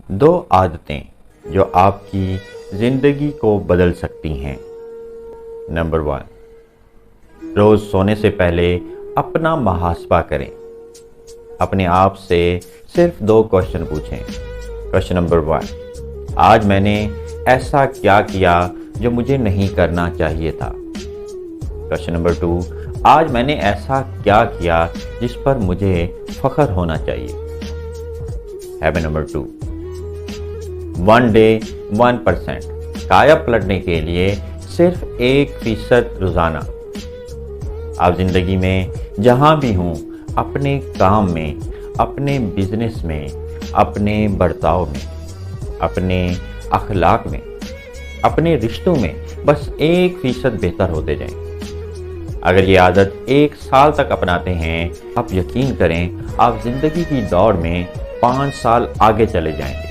دو عادتیں جو آپ کی زندگی کو بدل سکتی ہیں۔ نمبر 1، روز سونے سے پہلے اپنا محاسبہ کریں۔ اپنے آپ سے صرف 2 کوشچن پوچھیں۔ کوشچن نمبر 1، آج میں نے ایسا کیا کیا جو مجھے نہیں کرنا چاہیے تھا۔ کوشچن نمبر 2، آج میں نے ایسا کیا کیا جس پر مجھے فخر ہونا چاہیے۔ ہیبٹ نمبر 2، 1 ڈے 1%، کایا پلٹنے کے لیے صرف 1% روزانہ۔ آپ زندگی میں جہاں بھی ہوں، اپنے کام میں، اپنے بزنس میں، اپنے برتاؤ میں، اپنے اخلاق میں، اپنے رشتوں میں بس 1% بہتر ہوتے جائیں۔ اگر یہ عادت 1 سال تک اپناتے ہیں، آپ یقین کریں آپ زندگی کی دوڑ میں 5 سال آگے چلے جائیں گے۔